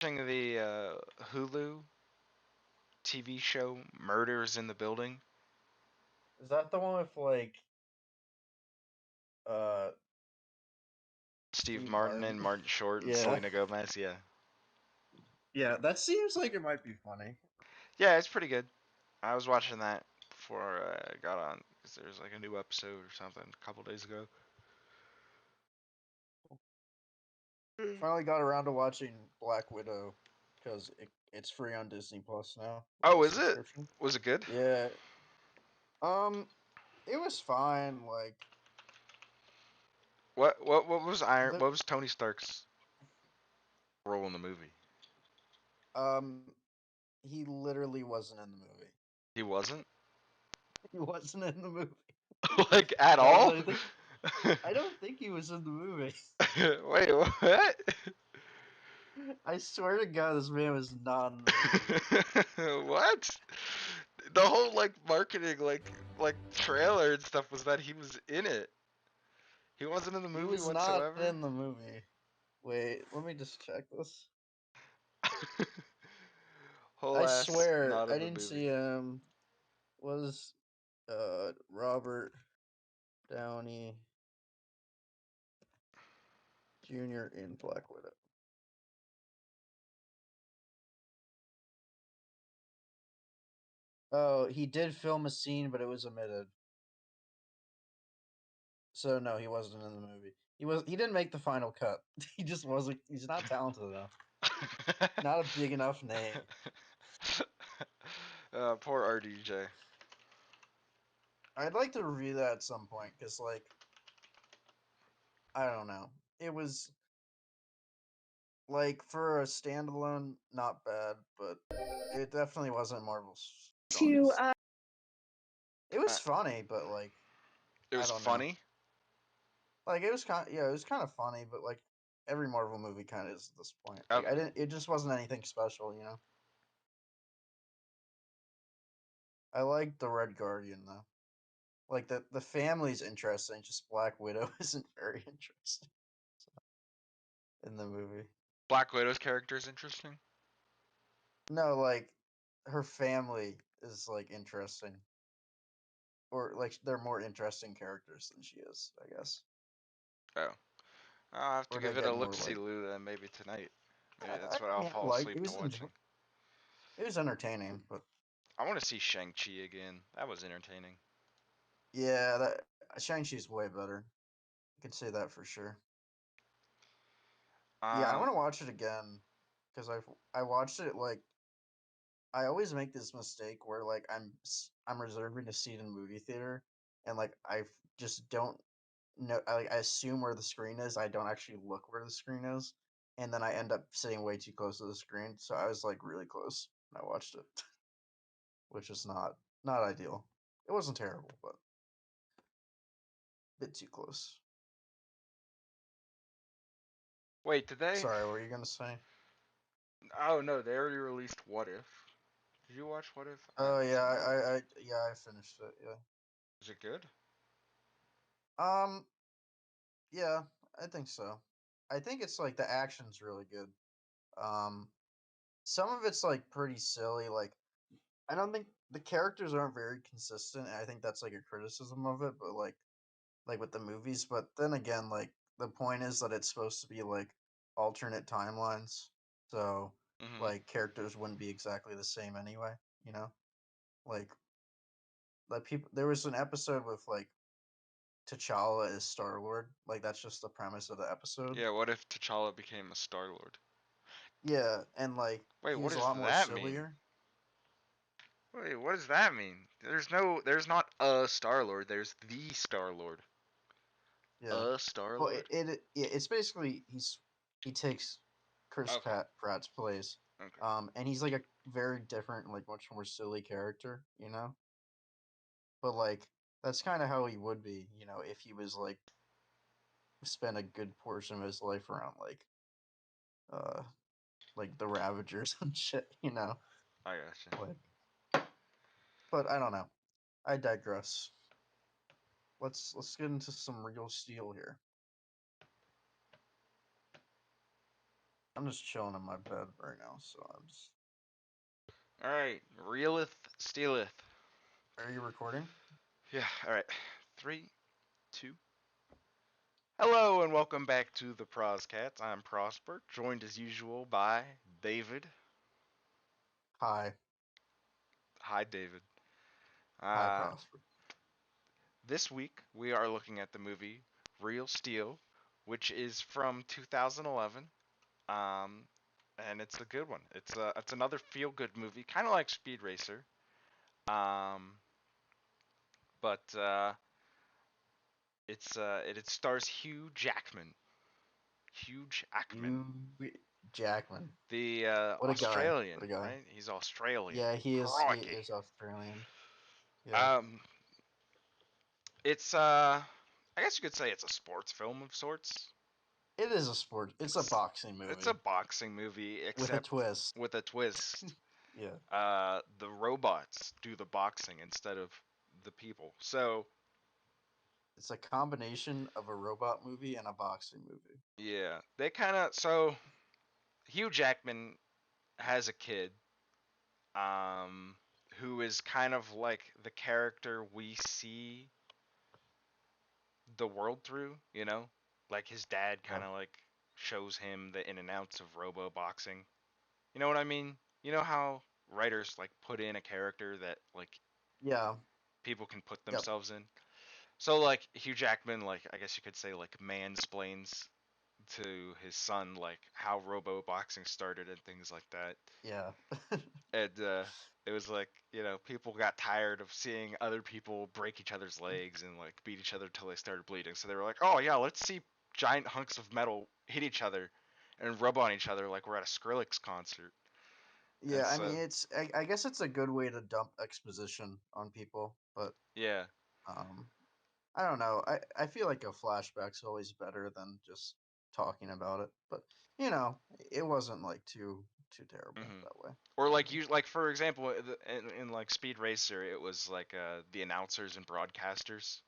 Watching the Hulu TV show Murders in the Building. Is that the one with uh Steve Steve Martin Martin? and Martin Short and Yeah. Selena Gomez. Yeah, Yeah, that seems like it might be funny. yeah, it's pretty good. I was watching that before I got on because there was like a new episode or something a couple days ago. Finally got around to watching Black Widow because it's free on Disney Plus now with Oh, the is it? subscription. Was it good? Yeah. Um, it was fine. Like What was Iron? the What was Tony Stark's role in the movie? um, he literally wasn't in the movie. He wasn't He wasn't in the movie. like at Guys, all. I don't think he was in the movie. Wait, what? I swear to God, this man was not in the movie. What? The whole like marketing like trailer and stuff was that he was in it. He wasn't in the He movie was not whatsoever. in the movie. Wait, let me just check this. Whole I ass swear not I in the didn't see movie. him. Was Robert Downey Jr. in Black Widow? Oh, he did film a scene, but it was omitted. So no, he wasn't in the movie. He didn't make the final cut. He just wasn't. He's not talented enough. Not a big enough name. Poor RDJ. I'd like to review that at some point because, like, I don't know. It was like for a standalone, not bad, but it definitely wasn't Marvel's To strongest. It Uh, was funny, but like it I was don't know. funny. Like it was it was kind of funny, but like every Marvel movie kind of is at this point. Like I Okay. didn't. It just wasn't anything special, you know. I like the Red Guardian though. Like the family's interesting. Just Black Widow isn't very interesting in the movie. Black Widow's character is interesting. No, like her family is like interesting, or like they're more interesting characters than she is, I guess. Oh. I'll have to Or they give it a get more look see like. Lou then maybe tonight. Maybe I, that's what I I'll mean, I fall like asleep to watching. it was entertaining, but I want to see Shang-Chi again. That was entertaining. yeah, that Shang-Chi's way better. I can say that for sure. Yeah, I Um, want to watch it again because I watched it like I always make this mistake where like I'm reserving a seat in the movie theater and like just don't know I assume where the screen is. I don't actually look where the screen is, and then I end up sitting way too close to the screen. So I was like really close when I watched it, which is not ideal. It wasn't terrible, but a bit too close. wait, did they? Sorry, what were you gonna say? Oh no, they already released What If. Did you watch What If? I Oh haven't yeah, seen What If. I finished it. Yeah. Is it good? Um. Yeah, I think so. I think it's like the action's really good. Um. Some of it's like pretty silly. Like I don't think the characters aren't very consistent. And I think that's like a criticism of it. But like with the movies. But then again, like the point is that it's supposed to be like alternate timelines. So Mm-hmm. like characters wouldn't be exactly the same anyway. You know, like people. There was an episode with like T'Challa is Star Lord. Like that's just the premise of the episode. Yeah, what if T'Challa became a Star Lord? Yeah, and like Wait, he what was a does lot more that mean? sillier. Wait, what does that mean? There's not a Star Lord. There's the Star Lord. Yeah. A Star Well, Lord? it's basically he takes Okay, Pratt's place, okay. and he's like a very different, like much more silly character, you know. But like that's kind of how he would be, you know, if he was like spent a good portion of his life around uh like the Ravagers and shit, you know. I gotcha. Like, but I don't know. I digress. Let's get into some real steel here. I'm just chilling in my bed right now, so I'm just. All right, reeleth, stealeth. Are you recording? Yeah. All right. 3, 2. Hello and welcome back to the Proscats. I'm Prosper, joined as usual by David. Hi, Hi, David. hi, Uh, Prosper. this week we are looking at the movie Real Steel, which is from 2011. Um, and it's a good one. It's another feel good movie, kind of like Speed Racer. Um, but it stars Hugh Jackman. Hugh Jackman, You, Jackman. the What a guy! Australian, What a guy! right? He's Australian. Yeah, he is. He Crikey. is Australian. Yeah, Um, it's I guess you could say it's a sports film of sorts. it is a sport. It's a It's boxing it's a movie boxing movie, with a except twist. with a twist. Yeah, The robots do the boxing instead of the people. So it's a combination of a robot movie and a boxing movie. yeah, they kind of so Hugh Jackman has a kid, um, who is kind of like the character we see the world through. Like his dad Yeah, kind of like shows him the in and outs of robo boxing. You know what I mean? You know how writers like put in a character that like yeah, people can put yep, themselves in. So like Hugh Jackman, like I guess you could say like mansplains to his son like how robo boxing started and things like that. yeah, And it was like people got tired of seeing other people break each other's legs and like beat each other till they started bleeding. So they were like, oh yeah, let's see giant hunks of metal hit each other and rub on each other like we're at a Skrillex concert. And yeah. I so mean, I guess it's a good way to dump exposition on people, but yeah. um, I don't know. I feel like a flashback's always better than just talking about it. But you know, it wasn't like too terrible hmm that way Or for like me. you like for example in like Speed Racer, it was like the announcers and broadcasters.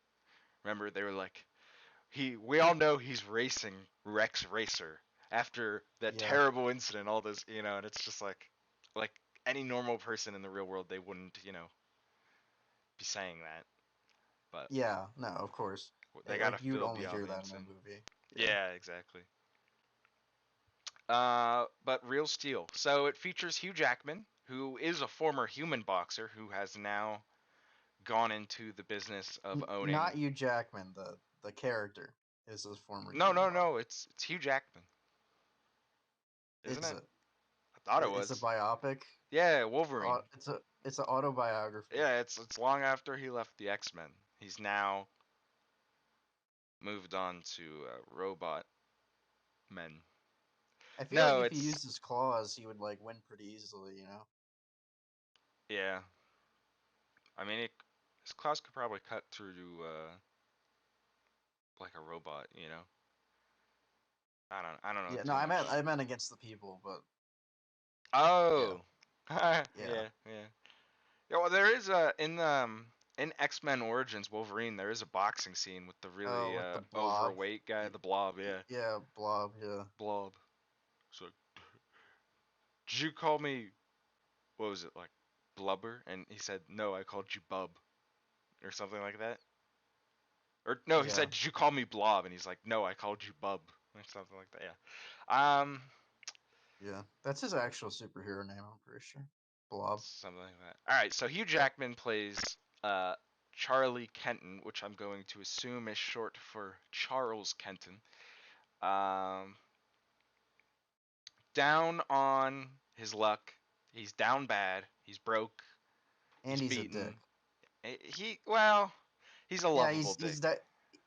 Remember they were like we all know he's racing Rex Racer after that Yeah, terrible incident, all this, and it's just like any normal person in the real world, they wouldn't, be saying that, but yeah. No, of course. they gotta Like you would feel only the hear that audience in a in. movie. Yeah. Yeah, exactly. But Real Steel. So it features Hugh Jackman, who is a former human boxer who has now gone into the business of owning. Not you, Jackman. The character is a former No, human no, bot. no. It's Hugh Jackman, isn't Is it? it? I thought it It's a was. biopic. Yeah, Wolverine. It's an autobiography. Yeah, it's long after he left the X-Men. He's now moved on to robot men. I feel like No, if he it's used his claws, he would like win pretty easily. You know. yeah. I mean, his claws could probably cut through like a robot. I don't know Yeah. No, too much. I meant against the people, but yeah, Oh, yeah. yeah, yeah. Yeah, well, there is in X-Men Origins Wolverine, there is a boxing scene with the Oh, really with the blob. overweight guy, the Blob. Yeah, Yeah, blob. Yeah. Blob. So, did you call me? What was it like? Blubber? And he said, "No, I called you Bub," or something like that. Or no, he Yeah. said, "Did you call me Blob?" And he's like, "No, I called you Bub," or something like that. Yeah. Yeah. That's his actual superhero name. I'm pretty sure. Blob. Something like that. All right. So Hugh Yep. Jackman plays uh Charlie Kenton, which I'm going to assume is short for Charles Kenton. Um, down on his luck. He's down bad. He's broke. And He's he's a dick. beaten. Well, he's a Yeah, lovable dick.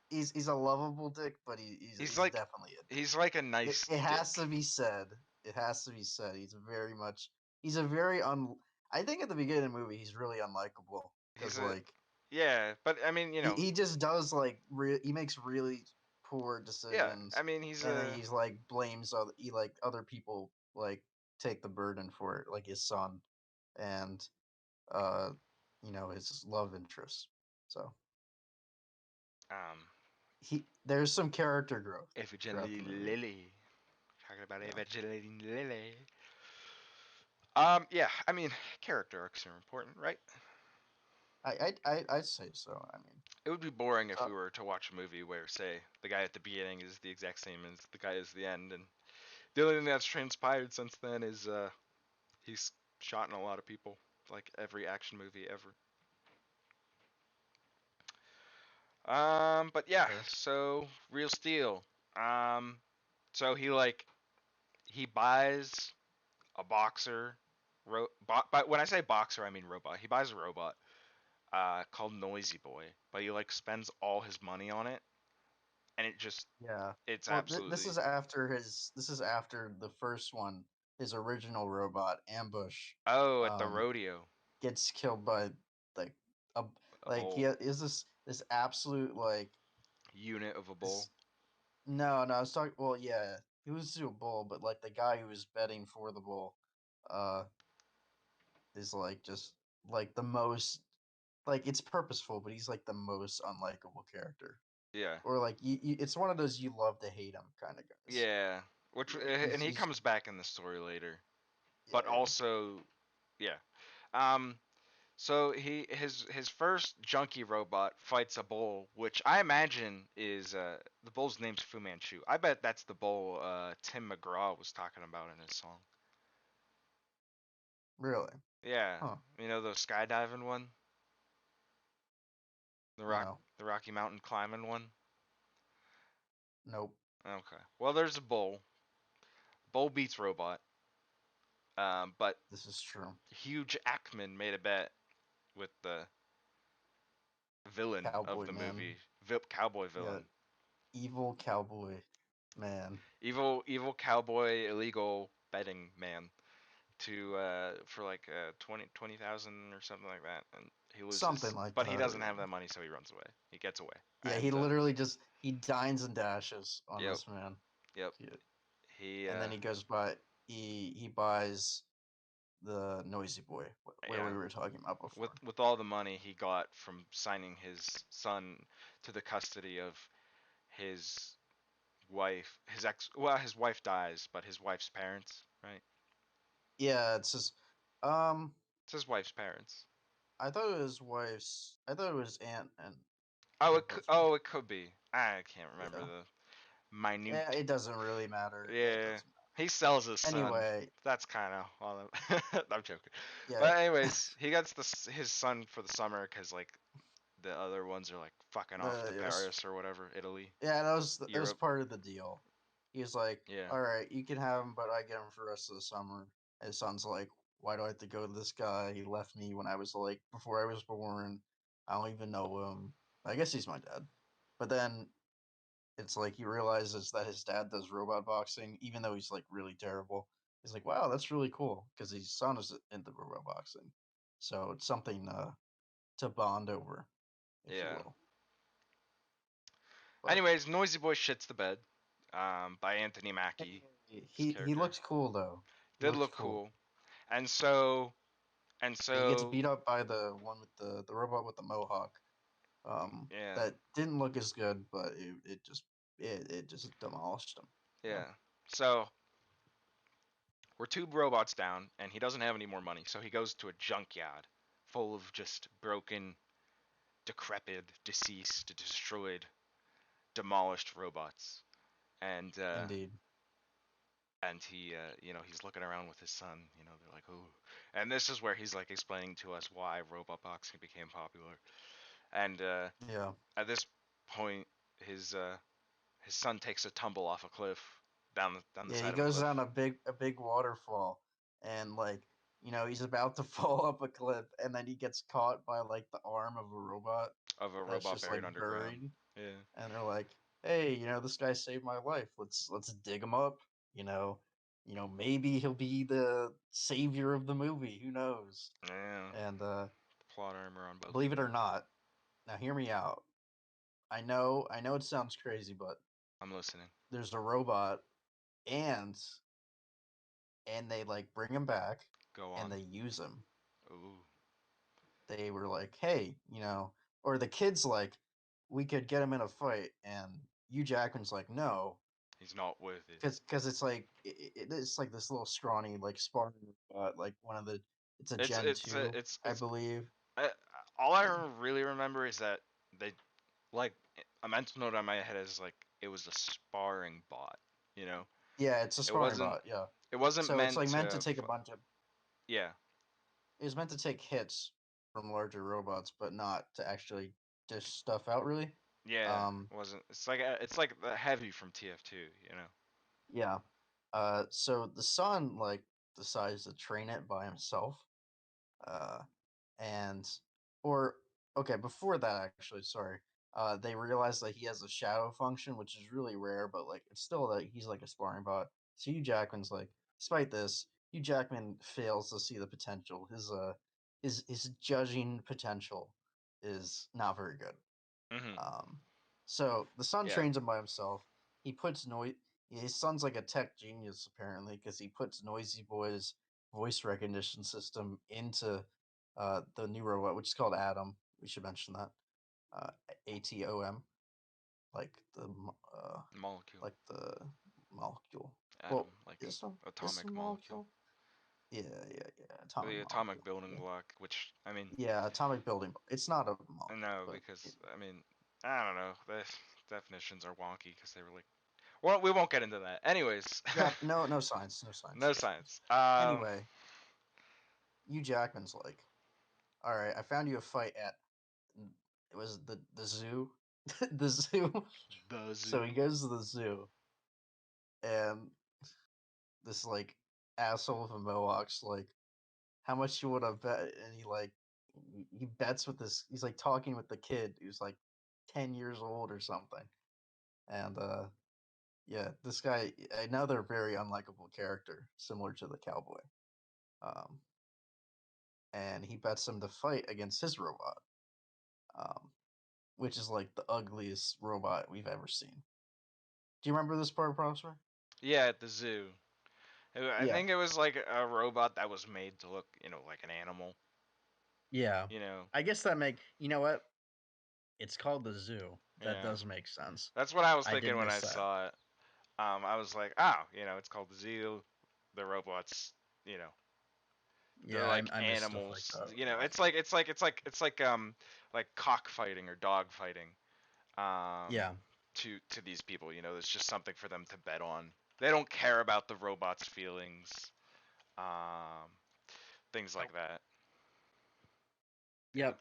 he's a lovable dick, but He's he's like definitely a dick. he's like a nice It has dick. to be said. It has to be said. He's a very un. I think at the beginning of the movie he's really unlikable He's because a like yeah, but I mean, he just does like he makes really poor yeah, I decisions, mean, he's and then a he's like blames other people like take the burden for it, like his son and uh his love interest. So um there's some character growth throughout Evangeline the movie. Lilly. talking about Yeah. Evangeline Lily. Yeah, I mean, character arcs are important, right? I'd say so. I mean, It would be boring if so, we were to watch a movie where, say, the guy at the beginning is the exact same as the guy at the end, and the only thing that's transpired since then is he's shot in a lot of people, like every action movie ever. But yeah, fair. so Real Steel. Um, so he buys a boxer. But when I say boxer, I mean robot. He buys a robot called Noisy Boy, but he like spends all his money on it, and Yeah. it's Well, this absolutely is after his. This is after the first one. His original robot ambush, oh at the um, rodeo gets killed by like a a like bull is this absolute like unit of a bull. this. No, I was talking. Well, yeah, he was to a bull, but like the guy who was betting for the bull, uh, is like just like the most like it's purposeful, but he's like the most unlikable character. Yeah, Or like it's one of those you love to hate him kind of guys. yeah. Which and he He's comes back in the story later, yeah, but also yeah. Um, So his first junkie robot fights a bull, which I imagine is the bull's name's Fu Manchu. I bet that's the bull Tim McGraw was talking about in his song. really, Yeah, huh? you know the skydiving one, No, the Rocky Mountain climbing one. nope. Okay, well there's a bull. Bull beats robot. But This is true. Hugh Jackman made a bet with the villain of Cowboy the man, movie, cowboy yeah, villain. evil cowboy man. Evil cowboy illegal betting man to for like 20,000 or something like that, and he Something loses, like but he that. doesn't have Yeah. that money, so he runs away. He gets away, Yeah, he and literally just he dines and dashes on yep, this man. yep, Yeah. he And then he goes by he buys the noisy boy where we yeah, were talking about before. with all the money he got from signing his son to the custody of his wife, his wife dies, but his wife's parents, right? Yeah, it's just um It's his wife's parents. I thought it was wife's. I thought it was aunt and Oh, her husband. oh, it could be. I can't remember Yeah. the Yeah, minute. it doesn't really matter. It Yeah, doesn't he sells his matter. son. Anyway, That's kind of all. I'm joking. yeah, But anyways, he gets his son for the summer because like the other ones are like fucking off to it was Paris or whatever, Italy, yeah, that was Europe. part of the deal. He was like, Yeah, "All right, you can have him, but I get him for the rest of the summer." And his son's like, "Why do I have to go to this guy? He left me when I was like before I was born. I don't even know him. I guess he's my dad." But then it's like he realizes that his dad does robot boxing, even though he's like really terrible. He's like, "Wow, that's really cool," because his son is into robot boxing, so it's something to bond over, if you yeah. will. But Anyways, Noisy Boy shits the bed. By Anthony Mackie's he character looks cool though. He did looks look cool. cool, and so and And he gets so beat up by the one with the robot with the mohawk. yeah, That didn't look as good, but it just demolished him. You know, yeah. So we're two robots down, and he doesn't have any more money, so he goes to a junkyard full of just broken, decrepit, deceased, destroyed, demolished robots. And indeed. he's looking around with his son. They're like, "Ooh," and this is where he's like explaining to us why robot boxing became popular. And Yeah, at this point, his uh, his son takes a tumble off a cliff down the yeah. He side of a goes cliff down a big waterfall, and like he's about to fall up a cliff, and then he gets caught by like the arm of a robot of a that's robot just like buried underground. buried, Yeah, and they're like, "Hey, this guy saved my life. Let's dig him up. You know, maybe he'll be the savior of the movie. Who knows?" yeah. And Plot armor on both of believe it them. or not, now hear me out. I know it sounds crazy, but I'm listening. there's a robot, and they like bring him back, Go and on. they use him. Ooh, They were like, "Hey, or the kid's like, we could get him in a fight," and Hugh Jackman's like, "No, he He's not worth it. Because it's like it's like this little scrawny like Spartan like one of the it's a It's Gen it's a, 2 I it's believe. I, all really remember is that they like a mental note on my head is like it was a sparring bot. You know, Yeah, it's a it sparring wasn't bot. Yeah, it wasn't so it's meant like meant to to. take a bunch of Yeah, it was meant to take hits from larger robots, but not to actually dish stuff out really. yeah, Um, it wasn't. It's like the heavy from TF2. You know. yeah. So the son like decides to train it by himself. Uh, and or okay, before that actually, sorry. They realize that he has a shadow function, which is really rare, but like it's still that he's like a sparring bot. So Hugh Jackman's like, despite this, Hugh Jackman fails to see the potential. His judging potential is not very good. Mhm. Um, so the son Yeah. trains him by himself. He puts noise. His son's like a tech genius apparently because he puts Noisy Boy's voice recognition system into the new robot, which is called Atom. We should mention that. Uh, ATOM, like Molecule. like the molecule. Atom. Well, Like is atomic a molecule. molecule? Yeah, yeah, yeah. Atomic The atomic molecule. building Yeah, block. Which I mean, yeah. Atomic building. It's not a molecule, no, but because I mean, I don't know. The definitions are wonky because they were like. Well, we won't get into that. Anyways, yeah. No, no science. No science. no No science. science. Anyway, Hugh Jackman's like, all right, I found you a fight at it was the zoo, the zoo. The So he zoo. goes to the zoo, and this like asshole from Mohawk's like, how much you want to bet? And he bets with this. He's like talking with the kid who's like 10 years old or something, and yeah, this guy another very unlikable character, similar to the cowboy. Um, and he bets him to fight against his robot. Um, which is like the ugliest robot we've ever seen. Do you remember this part, Professor? Yeah, at the zoo. I Yeah, think it was like a robot that was made to look, like an animal. yeah. You know. I guess that make you know what? It's called the zoo. That Yeah. does make sense. That's what I was I did thinking when I miss that. saw it. I was like, oh, it's called the zoo. The robots, you know, they're Yeah, like I miss stuff like animals. that. It's like cockfighting or dog fighting. Um, Yeah. to these people, it's just something for them to bet on. They don't care about the robot's feelings. Um, things like Nope. that. Yeah, Yep.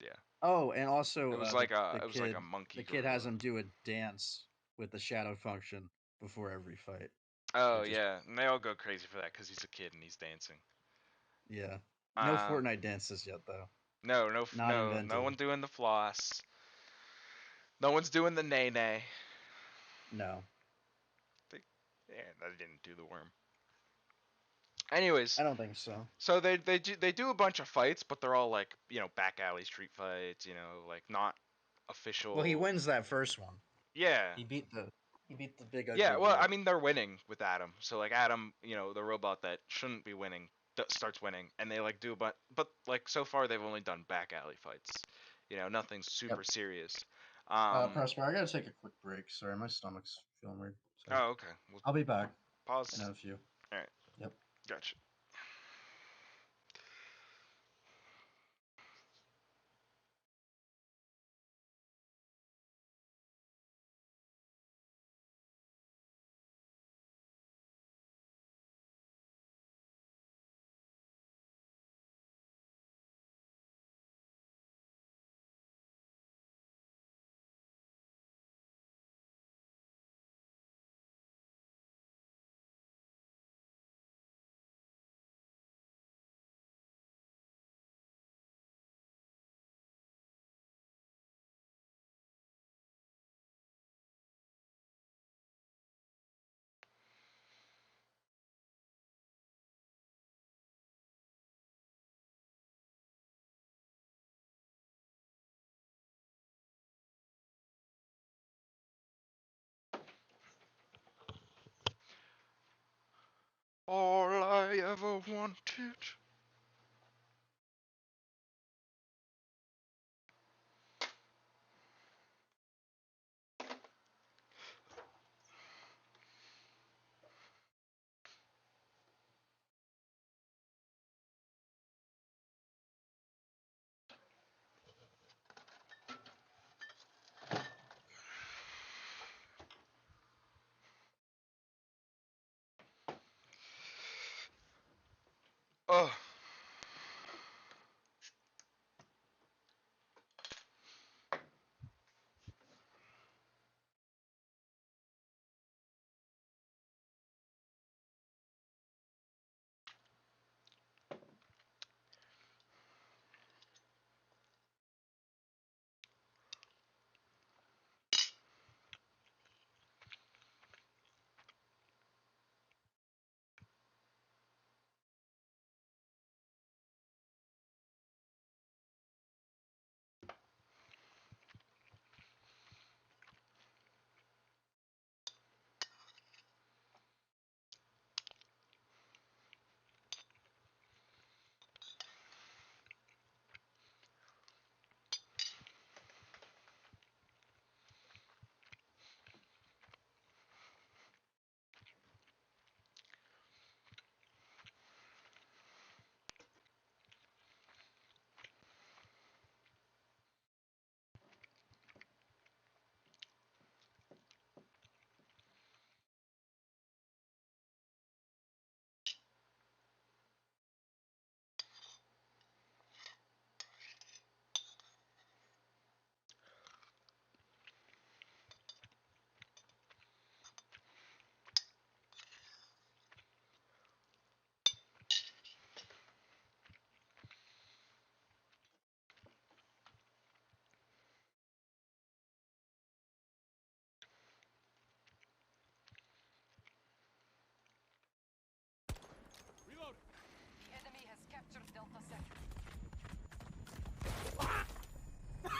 yeah. Oh, and also It was like a the it was like kid a monkey the kid has gorilla. him do a dance with the shadow function before every fight, Oh which is yeah, and they all go crazy for that because he's a kid and he's dancing. yeah. No Um, Fortnite dances yet though. no, Not no invented. one doing the floss. No one's doing the nay nay. No. They, yeah, they didn't do the worm. Anyways, I don't think so. so they do a bunch of fights, but they're all like back alley street fights. Like not Well, he official. wins that first one. Yeah, He beat the big ugly yeah. Well, I dude. mean they're winning with Adam. So like Adam, the robot that shouldn't be winning starts winning, and they like do a but like so far they've only done back alley fights. Nothing Yep. super serious. Um. Prosper, I gotta take a quick break. Sorry, my stomach's feeling weird. So Oh, okay. We'll I'll be back in pause. a few. All right. Yep. Gotcha. All I ever wanted.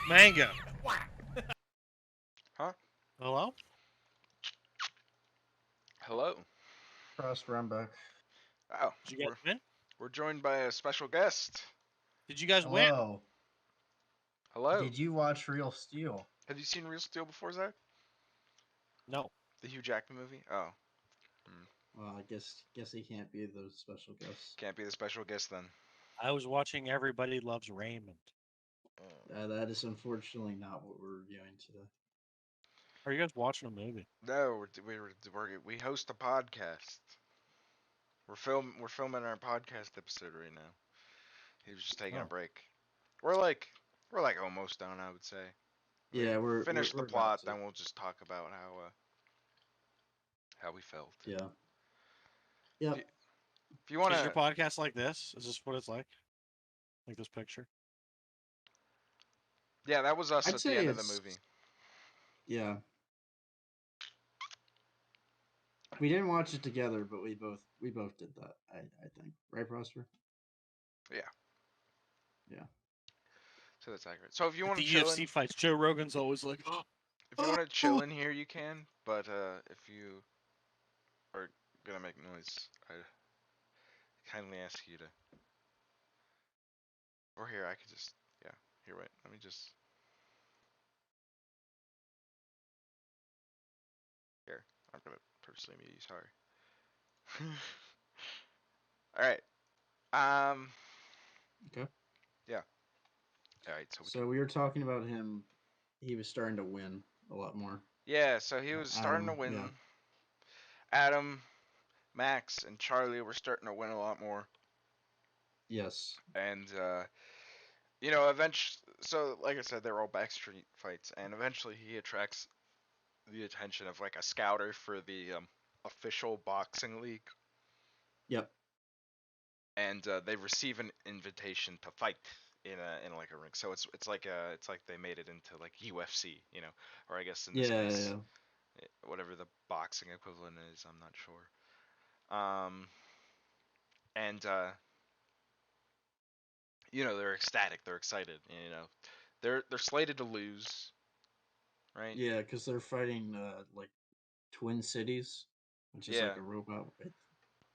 Manga. Huh? Hello? Hello. Prosper, I'm back. Oh, Did you guys win? we're joined by a special guest. Did you guys win? Hello. Hello. Did you watch Real Steel? Have you seen Real Steel before, Zach? No. The Hugh Jackman movie? Oh, Well, I guess he can't be the special guest. can't be the special guest then. I was watching Everybody Loves Raymond. That is unfortunately not what we're reviewing today. Are you guys watching a movie? No, we host a podcast. We're filming our podcast episode right now. He was just taking a Oh. break. We're like almost done, I would say. Yeah, we're Finish the about plot, to. then we'll just talk about how we felt. Yeah. If Yep. you, if you want Is your to, podcast like this? Is this what it's like? Like this picture? yeah, that was us I'd at the say end of the it's movie. yeah. We didn't watch it together, but we both did that. I think, right, Prosper? Yeah, Yeah. so that's accurate. So if you At want the to chill UFC in, fights, Joe Rogan's always like, if you want to chill in here, you can. But if you are gonna make noise, I kindly ask you to. Or here, I could just, yeah. Here, wait. Let me just. Here, I'm gonna personally mute you. Sorry. All right. Um. Okay. Yeah. All right. So we can. So we were talking about him. He was starting to win a lot more. Yeah. So he was starting to Adam, yeah. win. Adam, Max, and Charlie were starting to win a lot more. Yes. And eventually, so like I said, they're all backstreet fights, and eventually he attracts the attention of like a scouter for the official boxing league, Yep. and they receive an invitation to fight in like a ring. So it's like they made it into like UFC, or I guess in this Yeah, case, yeah. whatever the boxing equivalent is, I'm not sure. And they're ecstatic, they're excited, they're slated to lose, right? Yeah, because they're fighting like Twin Cities, which is Yeah, like a robot.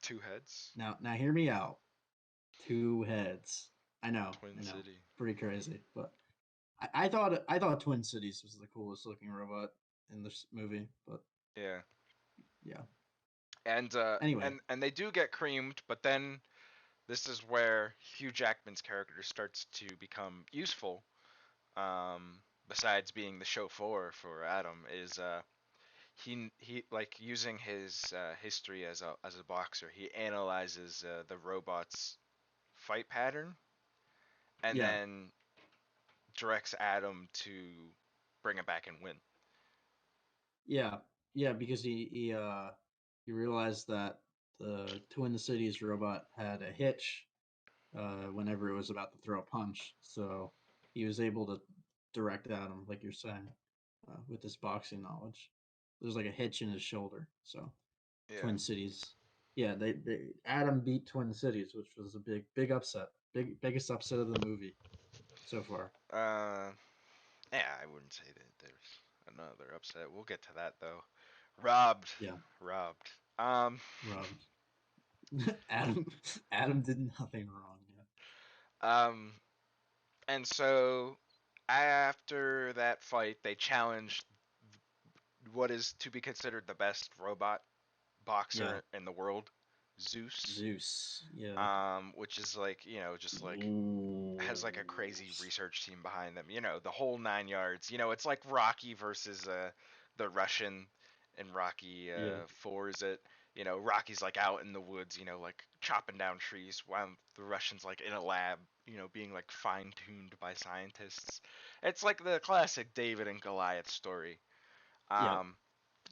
two heads, Now hear me out. Two heads. Twin I know, City. pretty crazy. But I thought Twin Cities was the coolest looking robot in this movie. But Yeah. yeah. And Anyway, and they do get creamed, but then this is where Hugh Jackman's character starts to become useful. Besides being the chauffeur for Adam, is he like using his history as a boxer, he analyzes the robot's fight pattern, and yeah, then directs Adam to bring it back and win. yeah, yeah, because he realized that the Twin Cities robot had a hitch whenever it was about to throw a punch. So he was able to direct at him, like you're saying, with his boxing knowledge. There's like a hitch in his shoulder. So Yeah. Twin Cities, yeah, they Adam beat Twin Cities, which was a big upset, biggest upset of the movie so far. Uh, yeah, I wouldn't say that there's another upset. We'll get to that though. Robbed, Yeah, robbed. robbed. Adam Adam did nothing wrong. Yeah, Um, and so after that fight, they challenged what is to be considered the best robot yeah, boxer in the world, Zeus. Zeus. Yeah, Which is like just like has like a Ooh. crazy research team behind them. The whole 9 yards. It's like Rocky versus the Russian and Rocky Yeah, 4. Is it? Rocky's like out in the woods, like chopping down trees, while the Russian's like in a lab, being like fine tuned by scientists. It's like the classic David and Goliath story. yeah. Um,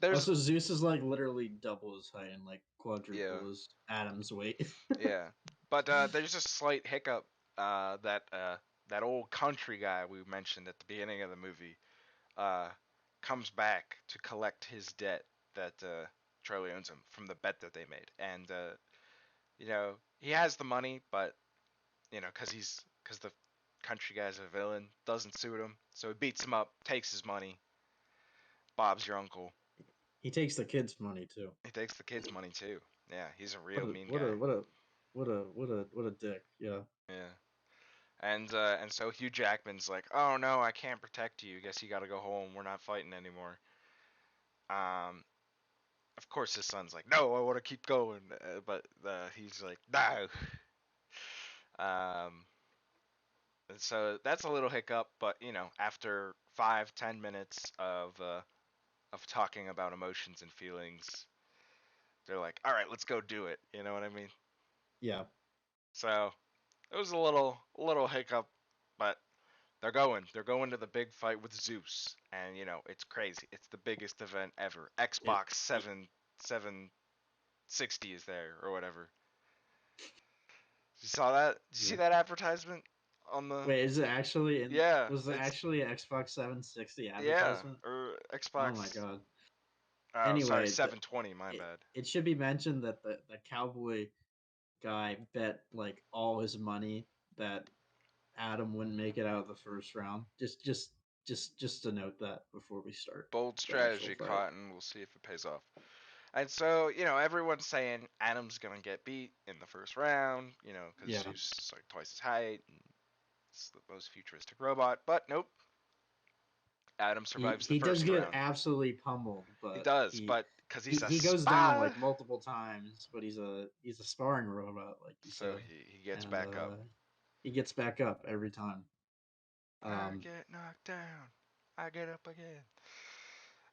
there's Also, Zeus is like literally double his height and like yeah, quadruple his Adam's weight. yeah, but there's a slight hiccup that old country guy we mentioned at the beginning of the movie uh, comes back to collect his debt that Charlie owns him from the bet that they made, and he has the money, but because the country guy's a villain, doesn't suit him, so he beats him up, takes his money. Bob's your uncle. He takes the kids' money too. He takes the kid's money too. Yeah, he's a What real a mean what guy. a what a what a dick. Yeah. Yeah. And so Hugh Jackman's like, "Oh no, I can't protect you. Guess you got to go home. We're not fighting anymore." Um, of course his son's like, "No, I want to keep going," but he's like, "No." Um, and so that's a little hiccup, but after 5-10 minutes of talking about emotions and feelings, they're like, "All right, let's go do it." You know what I mean? Yeah. So it was a little hiccup, but they're going to the big fight with Zeus, and it's crazy. It's the biggest event ever. It, Xbox it 760 is there or whatever. You saw that? Did you see yeah. that advertisement on the? Wait, is it actually in? Yeah, Was it it's actually an Xbox 760 yeah, advertisement? or Oh my Xbox. god. Oh, sorry, Anyway, 720. My it, bad. it should be mentioned that the cowboy guy bet like all his money that Adam wouldn't make it out of the first round. Just to note that before we start Bold the actual strategy, fight. Cotton. We'll see if it pays off. And so, everyone's saying Adam's gonna get beat in the first round, because Yeah. Zeus is like twice his height and it's the most futuristic robot. But nope, Adam survives the He does first get round. absolutely pummeled, He but does, but because he's a he goes down spy, like multiple times, but he's a sparring robot, like you so said, he gets and back up. he gets back up every time. I Um, get knocked down, I get up again.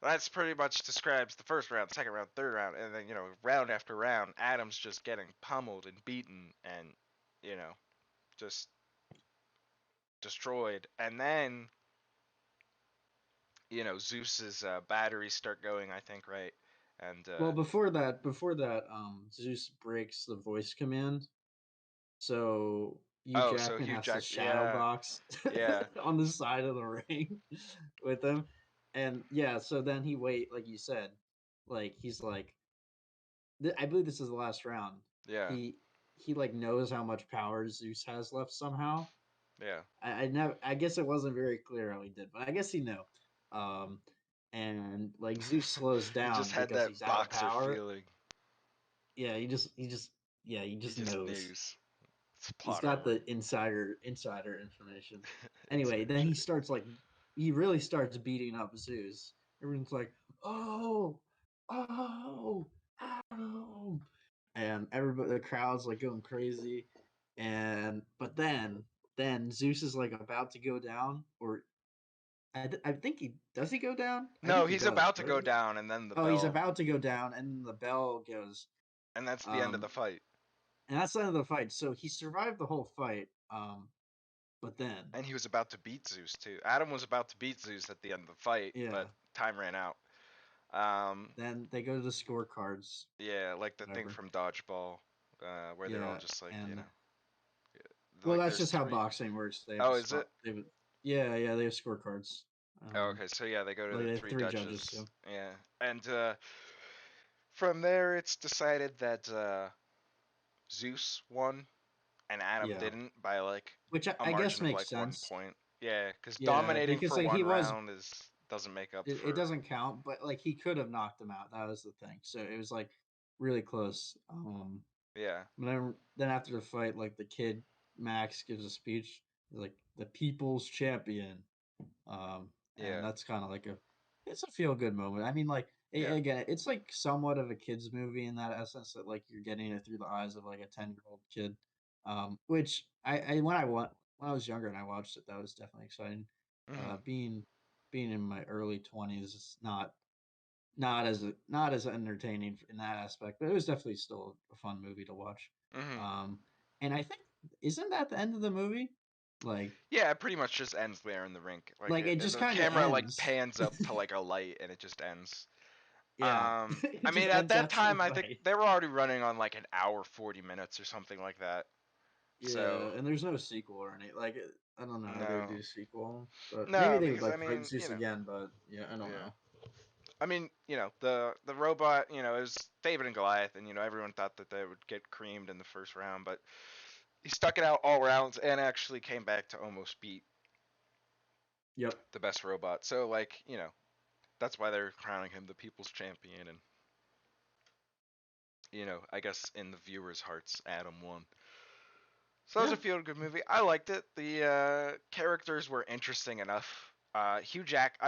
That's pretty much describes the first round, second round, third round, and then round after round, Adam's just getting pummeled and beaten, and you know, just destroyed. And then Zeus's batteries start going, I think, right? And well, before that, Zeus breaks the voice command, so Hugh oh, so Jackman Hugh has to Jack, shadow yeah, box yeah, on the side of the ring with him, and yeah, so then he like you said, like he's like, I believe this is the last round. yeah, He he like knows how much power Zeus has left somehow. yeah. I never. I guess it wasn't very clear how he did, but I guess he knew. Um, and like Zeus slows He just down had because that he's out of boxer power. feeling. Yeah, yeah, he He just just knows. knows. It's He's plot got armor. the insider information. Anyway, Insider then he trading. starts like he really starts beating up Zeus. Everyone's like, "Oh, oh, Adam!" And everybody, the crowd's like going crazy. And but then Zeus is like about to go down, or I think he does. He go down. I No, think he he's does. about to go Right? down, and then the Oh, he's bell, about to go down, and the bell goes. and that's the end of Um, the fight. and that's the end of the fight. So he survived the whole fight. But then, And he was about to beat Zeus too. Adam was about to beat Zeus at the end of the fight, yeah, but time ran out. Um, then they go to the scorecards, yeah, like the thing whatever. from Dodgeball, where they're all Yeah, just like, and well, like that's there's just how three. boxing works. They have Oh, a is spot. it? Yeah, they have scorecards. Oh, okay, so yeah, they go to Like the they have three three judges judges. too. Yeah, and from there it's decided that Zeus won and Adam Yeah, didn't by like which a I margin guess of makes like one sense. point. Yeah, because Yeah, dominating because for like he one was, round is doesn't make up it for. doesn't count, but like he could have knocked him out. That was the thing. So it was like really close. Yeah, Then after the fight, like the kid Max gives a speech, like the people's champion, and yeah, that's kind of like it's a feel good moment. I mean, like yeah. again, it's like somewhat of a kids movie in that essence that like you're getting it through the eyes of like a 10-year-old kid, which when I was younger and I watched it, that was definitely exciting. Mhm, Being in my early 20s is not as entertaining in that aspect, but it was definitely still a fun movie to watch. mhm. Um, and I think isn't that the end of the movie? Like, Yeah, it pretty much just ends there in the rink. Like it just the kind of camera like ends. pans up to like a light and it just ends. Yeah, it I just mean, at ends that after the time, I think fight. they were already running on like an hour 40 minutes or something like that. So Yeah, and there's no sequel or anything. Like, I don't know how they would no, do a sequel, but maybe no, they would because I like fight mean, Zeus again. But yeah, I don't yeah. know. I mean, the robot, is David and Goliath, and everyone thought that they would get creamed in the first round, but he stuck it out all rounds and actually came back to almost beat Yep. the best robot. So like, that's why they're crowning him the people's champion, and I guess in the viewers' hearts, Adam won. So it was Yeah. a feel-good movie. I liked it. The characters were interesting enough. I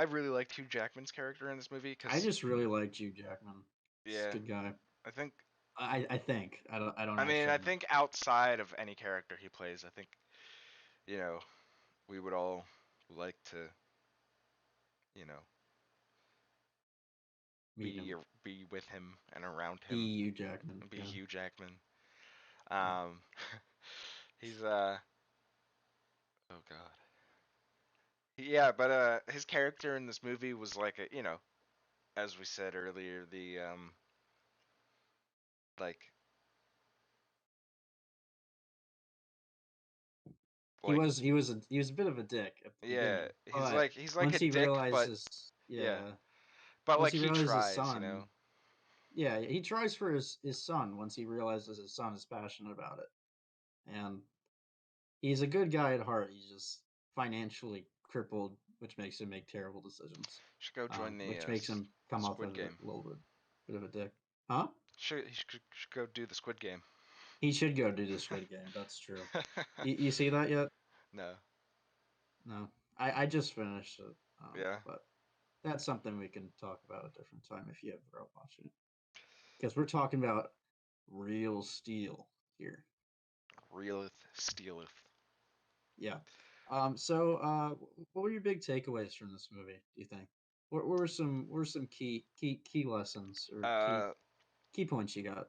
really liked Hugh Jackman's character in this movie I because, just really liked Hugh Jackman. He's a yeah, good guy. I think. I think. I don't I mean, actually I think outside of any character he plays, I think you know we would all like to, you know, meet him. be with him and around Be him Hugh Jackman. and be Yeah. Hugh Jackman. Yeah. Um, he's oh god. Yeah, but his character in this movie was like as we said earlier, the like He like was he was a bit of a dick at the yeah, beginning, but he's like once a he dick, but realizes, yeah, yeah, but once like he he realizes his tries, son, yeah, he tries for his son once he realizes his son is passionate about it, and he's a good guy at heart. He's just financially crippled, which makes him make terrible decisions, Should go join the which makes him come off as Squid Game. a little bit of a dick, huh? Should go do the Squid Game. He should go do the Squid Game. That's true. You see that yet? No. No, I just finished it, Yeah. but that's something we can talk about a different time if you ever watch it, because we're talking about real steel here. Realeth stealeth. Yeah. So, what were your big takeaways from this movie? Do you think? What were some key lessons or Uh, key points you got?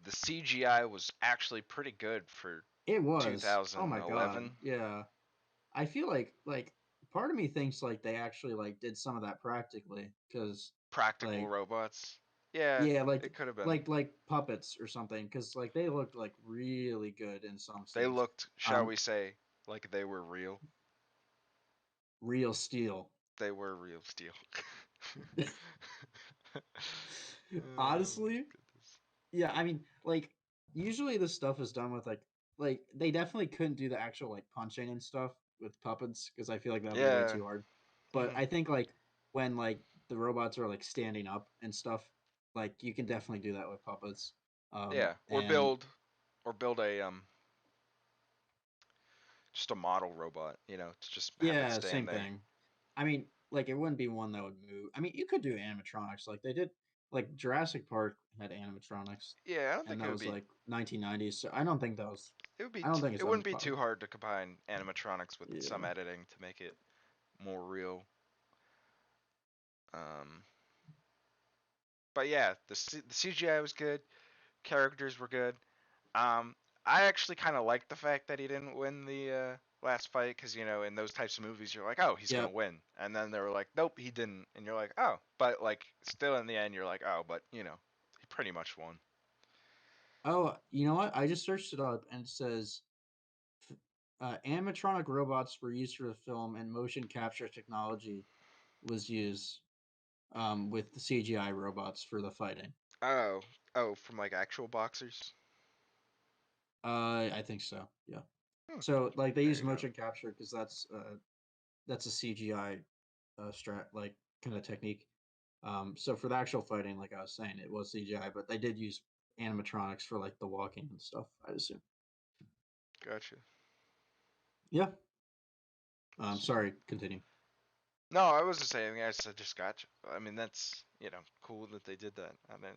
the CGI was actually pretty good for It was. Oh my god. 2011. Yeah. I feel like part of me thinks like they actually like did some of that practically because Practical like robots. Yeah, yeah it could have been. like puppets or something because like they looked like really good in some They scenes. looked, shall Um, we say, like they were real. real steel. They were real steel. Oh my Honestly, goodness. yeah. I mean, like usually this stuff is done with like they definitely couldn't do the actual like punching and stuff with puppets because I feel like that would be way Yeah. too hard. But Hmm. I think like when like the robots are like standing up and stuff, like you can definitely do that with puppets. Yeah. And Or build a just a model robot. To just have it yeah, stand same there. thing. I mean, like it wouldn't be one that would move. I mean, you could do animatronics like they did. Like Jurassic Park had animatronics, Yeah, I don't and think that was like 1990s. So I don't think that was. I don't think it's it wouldn't be too unpopular. hard to combine animatronics with some Yeah. editing to make it more real. Um, but yeah, the CGI was good. Characters were good. Um, I actually kind of liked the fact that he didn't win the last fight because in those types of movies you're like, oh, he's gonna Yep. win, and then they were like, nope, he didn't, and you're like, oh, but like still in the end you're like, oh, but he pretty much won. Oh, you know what? I just searched it up and it says animatronic robots were used for the film and motion capture technology was used with the CGI robots for the fighting. Oh, oh, from like actual boxers. I think so. Yeah. Hmm, So like they there use you go. motion capture because that's a CGI strat like kind of technique. So for the actual fighting, like I was saying, it was CGI, but they did use animatronics for like the walking and stuff. I'd assume. Gotcha. Yeah. Sorry. Continue. No, I wasn't saying anything. I said just gotcha. I mean, that's cool that they did that. And then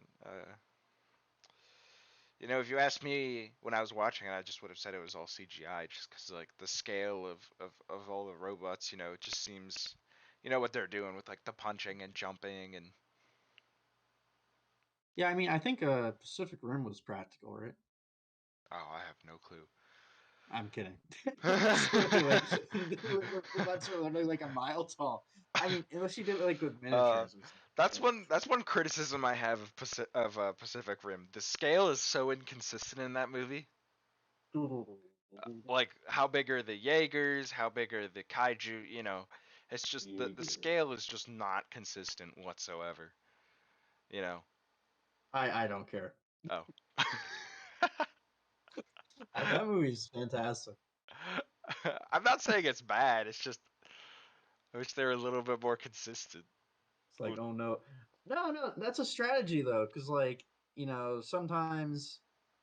if you asked me when I was watching it, I just would have said it was all CGI, just because like the scale of all the robots. It just seems, what they're doing with like the punching and jumping and Yeah, I mean, I think Pacific Rim was practical, right? oh, I have no clue. I'm kidding. So anyway, the robots are literally like a mile tall. I mean, unless you did it like with uh, miniatures or something. that's one criticism I have of Pacific Rim. The scale is so inconsistent in that movie. Like how big are the Jaegers? How big are the kaiju? It's just the scale is just not consistent whatsoever. You know. I don't care. Oh. That movie's fantastic. I'm not saying it's bad. It's just I wish they were a little bit more consistent. It's like, oh no, no, that's a strategy though, because like sometimes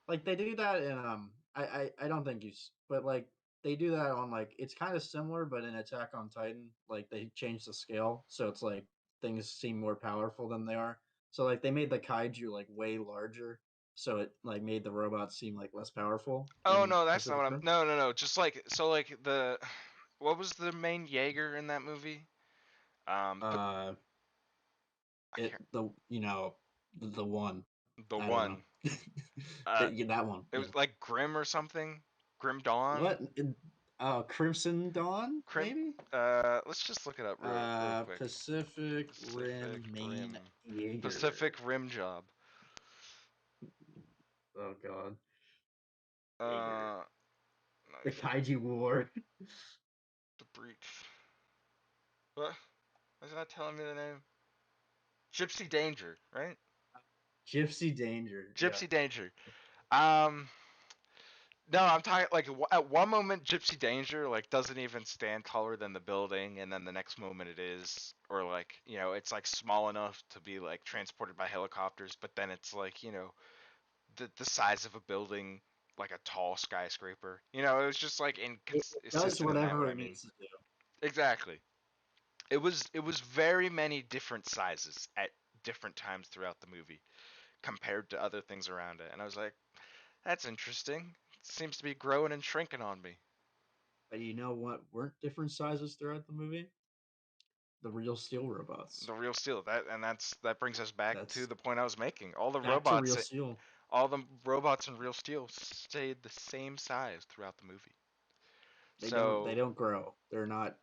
like they do that in I don't think but like they do that on like it's kind of similar, but in Attack on Titan, like they change the scale, so it's like things seem more powerful than they are. So like they made the kaiju like way larger, so it like made the robots seem like less powerful Oh in no, that's not Pacific what I'm. Rim. No. Just like so, like the what was the main Jaeger in that movie? But Uh, I it can't. the one The I don't know. one. Uh, That one. it Yeah. was like Grim or something. Grim Dawn. What? Crimson Dawn, Crim. maybe? Let's just look it up real quick. Pacific Pacific Rim Rim. Main Jaeger. Pacific Rim Job. Oh god, Jaeger. Uh, The Knife. Kaiju War. The Breach. What? Why is it not telling me the name? Gypsy Danger, right? Gypsy Danger. Yeah. Gypsy Danger. Um, no, I'm talking like at one moment Gypsy Danger like doesn't even stand taller than the building, and then the next moment it is, or like it's like small enough to be like transported by helicopters, but then it's like the size of a building, like a tall skyscraper. It was just like It does inconsistent in that. What whatever I it mean, needs to do. exactly. It was very many different sizes at different times throughout the movie compared to other things around it, and I was like, that's interesting. It seems to be growing and shrinking on me. But you know what weren't different sizes throughout the movie? The real steel robots. The real steel. That brings us back to That's the point I was making. back to real steel. All the robots in Real Steel stayed the same size throughout the movie. They So don't grow. They're not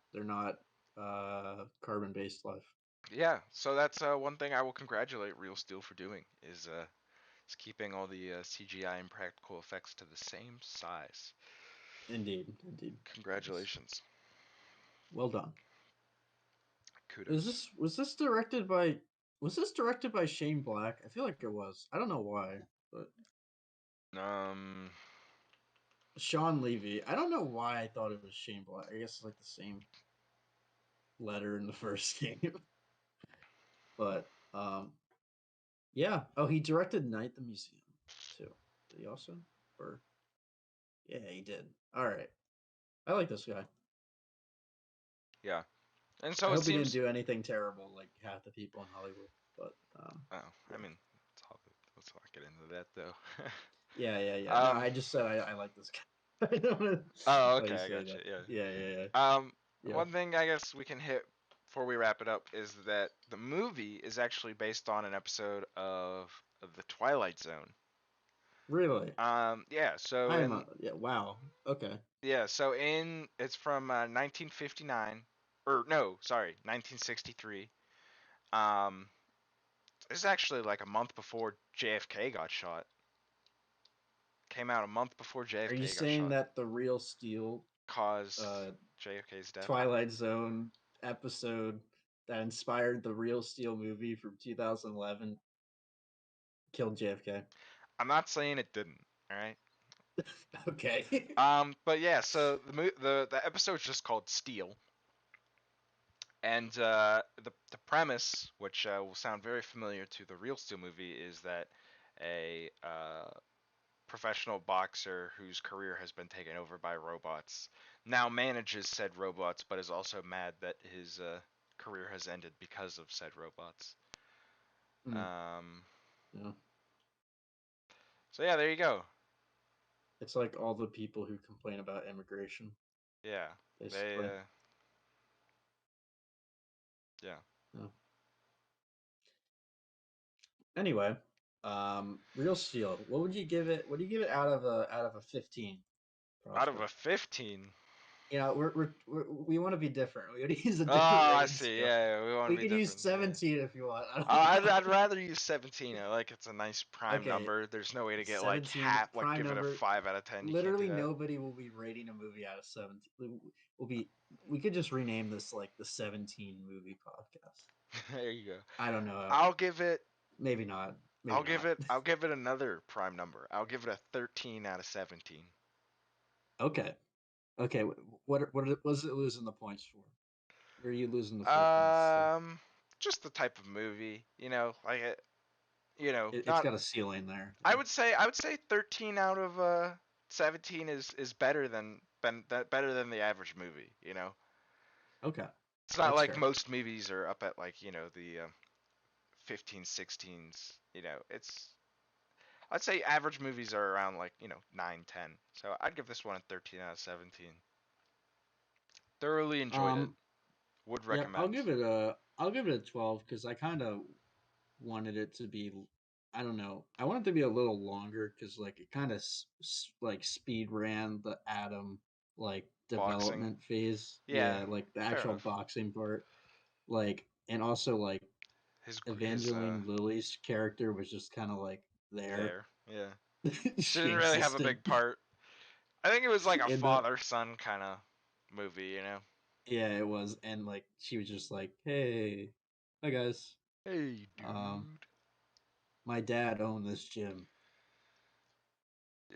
carbon based life. yeah, so that's one thing I will congratulate Real Steel for doing is keeping all the CGI and practical effects to the same size. Indeed, indeed. Yes. Congratulations, Well done. kudos. Was this directed by Shane Black? I feel like it was. I don't know why, but Um, Sean Levy. I don't know why I thought it was Shane Black. I guess it's like the same letter in the first game. But yeah. Oh, he directed Night at the Museum too. Did he also? Or yeah, he did. All right. I like this guy. yeah, and I so it hope he didn't seems. do anything terrible like half the people in Hollywood. But Oh, I yeah. mean, let's not get into that though. Yeah. No, um. I just said I like this guy. I don't want to Oh, let you okay, I say got you. that. Yeah. Yeah. Yeah. One thing I guess we can hit before we wrap it up is that the movie is actually based on an episode of the Twilight Zone. Really? Yeah. Yeah. Wow. Okay. So in it's from 1959, or no, sorry, 1963. Um, it's actually like a month before JFK got shot. Came out a month before Are you JFK got saying shot. that the real Steel Caused uh, JFK's death. Twilight Zone episode that inspired the Real Steel movie from 2011 killed JFK? I'm not saying it didn't. All right. Okay. But yeah, so the episode's just called Steel, and the premise, which will sound very familiar to the Real Steel movie, is that a professional boxer whose career has been taken over by robots now manages said robots, but is also mad that his career has ended because of said robots. Hmm. Um, Yeah. so yeah, there you go. It's like all the people who complain about immigration, Yeah, they basically. yeah. Yeah. Anyway, Real Steel. What would you give it? What do you give it out of a 15? Out of Prosper. a 15. We want to be different. We want to use a Oh, different I rating see. scale. Yeah, we want We to be could use different. Yeah. 17 if you want. I Oh, don't I'd know. rather use 17. I like it's a nice prime Okay, number. There's no way to get like 17 half, like prime give it a number. 5 out of 10. You can't do Literally that. nobody will be rating a movie out of 17. We'll be. We could just rename this like the 17 movie podcast. There you go. I don't know. I'll give it. Maybe not. Maybe not. I'll give it another prime number. I'll give it a 13 out of 17. Okay. Okay. What was it losing the points for? Where are you losing the full points? Just the type of movie, like It's not. got a ceiling there. I would say 13 out of 17 is better than better than the average movie. Okay. It's not That's like fair. most movies are up at like the 15, 16s. I'd say average movies are around like 9, 10. So I'd give this one a 13 out of 17. Thoroughly enjoyed it. Would Yeah, recommend. I'll give it a 12 because I kind of wanted it to be, I don't know, I want it to be a little longer because like it kind of like speed ran the Atom like Boxing. development phase. Yeah, Yeah, like the fair actual enough. boxing part, like, and also like His Evangeline Lilly's character was just kind of like there. there. Yeah. She She didn't really have a existed. big part. I think it was like a In the father-son kind of movie. Yeah, it was, and like she was just like, "Hey, hi guys, Hey, um, dude. my dad owned this gym."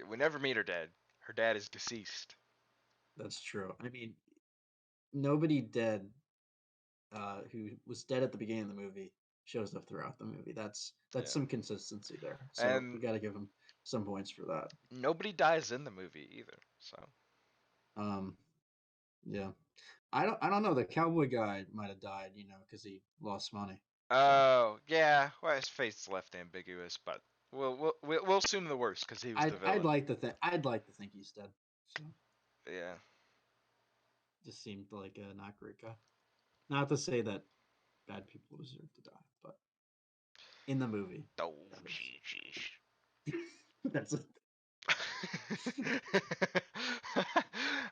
We never meet her dad. Her dad is deceased. That's true. I mean, nobody dead who was dead at the beginning of the movie shows up throughout the movie. That's Yeah. some consistency there. So we And got to give him some points for that. nobody dies in the movie either. So. Um, yeah, I don't know. The cowboy guy might have died, because he lost money. So Oh, yeah. Well, his fate's left ambiguous, but we'll assume the worst because he was the I'd villain. like to think he's dead. So Yeah. just seemed like a not great guy. Not to say that bad people deserve to die, but in the movie, Oh, that sheesh. is. That's it.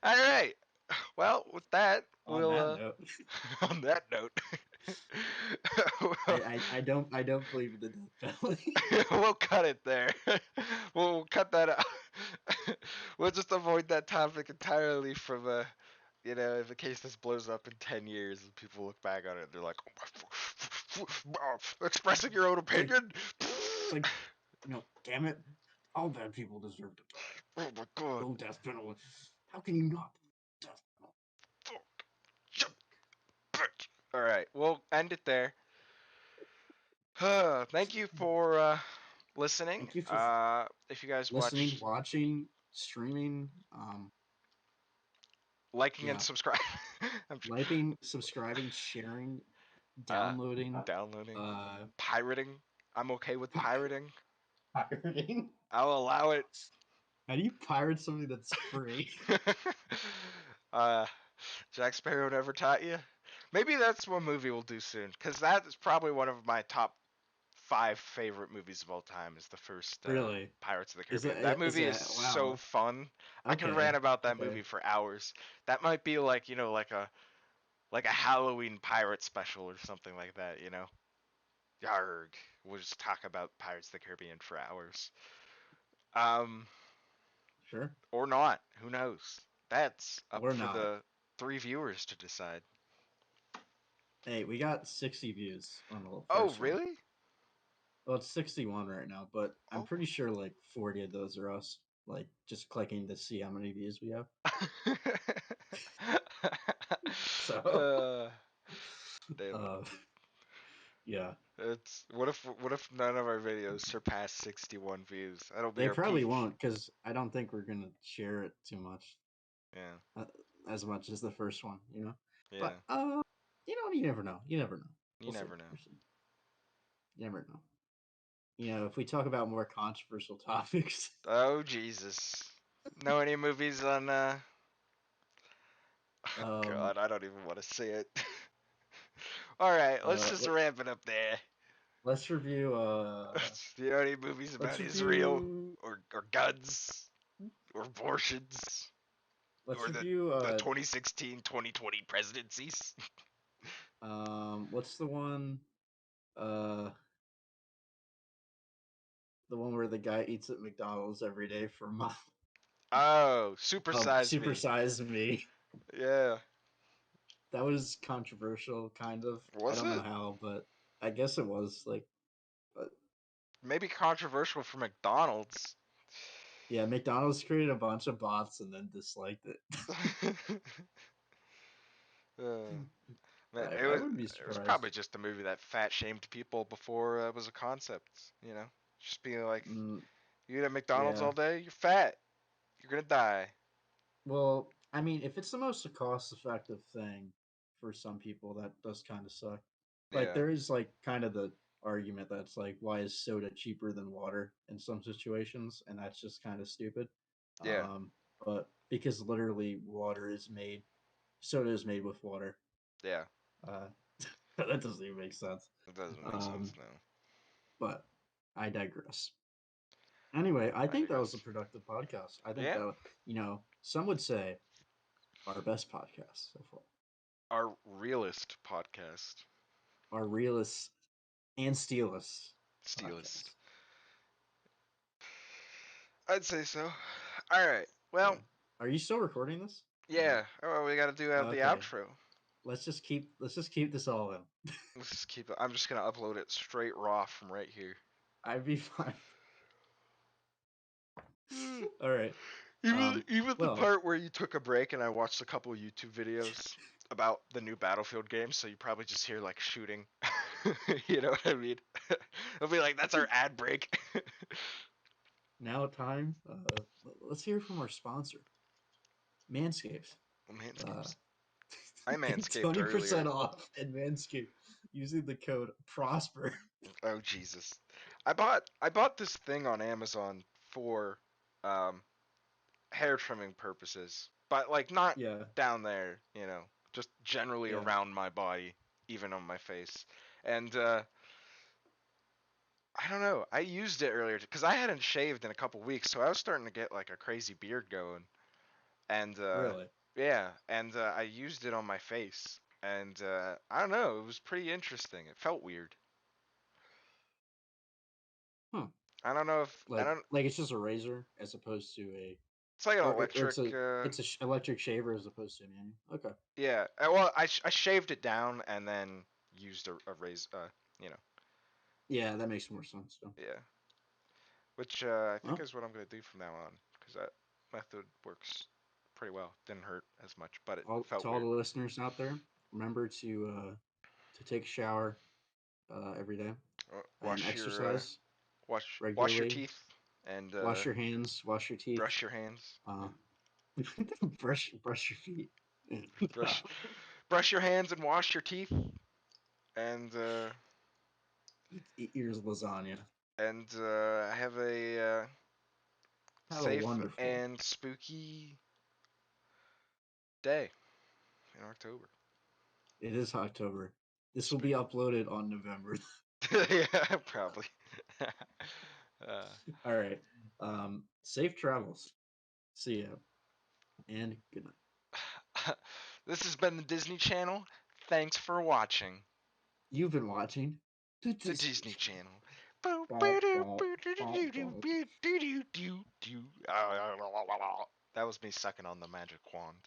All right. Well, with that, On we'll that note, on that note, I don't believe in the death penalty. we'll cut it there. We'll cut that out. We'll just avoid that topic entirely from if the case this blows up in 10 years and people look back on it, they're like, expressing your own opinion? It's like, damn it, all bad people deserve to die. Oh my god. No death penalty. How can you not? Death penalty. All right, we'll end it there. Thank you for listening. Thank you for If you guys listening, watch, watching, streaming, liking and yeah, subscribe. liking, subscribing, sharing, uh, downloading, downloading, uh, pirating. I'm okay with pirating. pirating. I'll allow it. How do you pirate something that's free? uh, Jack Sparrow never taught you. Maybe that's one movie we'll do soon, because that is probably one of my top 5 favorite movies of all time. Is the first Really? Pirates of the Is Caribbean. That movie is so wow? fun. I could Okay. rant about that Okay. movie for hours. That might be like like a Halloween pirate special or something like that. Yarg. We'll just talk about Pirates of the Caribbean for hours. Um, Sure. or not. Who knows? That's up Or for not. the 3 viewers to decide. Hey, we got 60 views on the Oh, first one. really? Well, it's 61 right now, but I'm Oh. pretty sure like 40 of those are us, like just clicking to see how many views we have. So, Damn it. yeah, It's what if none of our videos surpass 61 views? That'll be they our probably peak. won't because I don't think we're gonna share it too much, Yeah. as much as the first one, Yeah. But you never know. You never know. You We'll see. never know. We'll see. You never know. If we talk about more controversial topics. Oh Jesus. Know any movies on oh, um, God, I don't even want to say it. All right, let's just ramp it up there. let's review. Do you know any movies Let's about Israel review. or guns or abortions Let's or review. the 2016-2020 presidencies? What's the one? Uh, the one where the guy eats at McDonald's every day for a month. Oh, Super Size Super Me. Size Me. Yeah. That was controversial, kind of. I Was don't know it? how, but I guess it was. Like, but Maybe controversial for McDonald's. Yeah, McDonald's created a bunch of bots and then disliked it. Man, I, it I was wouldn't be it was surprised. probably just a movie that fat shamed people before it was a concept. You know, just being like, Mm, you eat at McDonald's yeah. all day, you're fat, you're gonna die. Well, I mean, if it's the most cost-effective thing for some people, that does kind of suck. Like, Yeah, there is like kind of the argument that's like, why is soda cheaper than water in some situations, and that's just kind of stupid. yeah, But because literally water is made, soda is made with water. yeah. Uh, that doesn't even make sense. It doesn't make Um, sense now. but I digress. Anyway, I I think that was a digress. productive podcast. I think Yeah, that, some would say our best podcast so far. our realist podcast, Our realist and steelist steelist. podcast. I'd say so. All right. Well, Yeah. Are you still recording this? yeah. Oh, we gotta do the Okay. outro. Let's just keep this all in. Let's just keep it. I'm just gonna upload it straight raw from right here. I'd be fine. Mm. All right. Even the Well, part where you took a break and I watched a couple YouTube videos about the new Battlefield game, so you probably just hear like shooting. You know what I mean? It'll be like that's our ad break. now time. Let's hear from our sponsor, Manscaped. Uh, Manscaped. I get manscaped 20% earlier. off at Manscaped using the code Prosper. Oh Jesus. I bought this thing on Amazon for um hair trimming purposes, but like not Yeah, down there, just generally yeah, around my body, even on my face. And I don't know. I used it earlier because I hadn't shaved in a couple weeks, so I was starting to get like a crazy beard going. And really. yeah, and I used it on my face, and I don't know. It was pretty interesting. It felt weird. Huh. I don't know if I Like, don't. like it's just a razor as opposed to a, It's like an or electric. it's a electric shaver as opposed to a manual. Okay. Yeah. Well, I shaved it down and then used a razor. Yeah, that makes more sense. So, Yeah. Which I think well, is what I'm gonna do from now on, because that method works pretty well. Didn't hurt as much, but it all felt to all the weird. listeners out there, remember to take a shower every day and Wash your exercise wash your regularly. teeth and Wash your hands, wash your teeth, brush your hands. uh, brush your feet. Brush brush your hands and wash your teeth and Eat your lasagna. I have a Have a safe wonderful. and spooky day in October. It is October. This will be Spooky. uploaded on November. Yeah, probably. All right. Safe travels. See ya. And good night. This has been the Disney Channel. Thanks for watching. You've been watching the The Disney Disney Channel. Channel. Bow, bow, bow, bow. That was me sucking on the magic wand.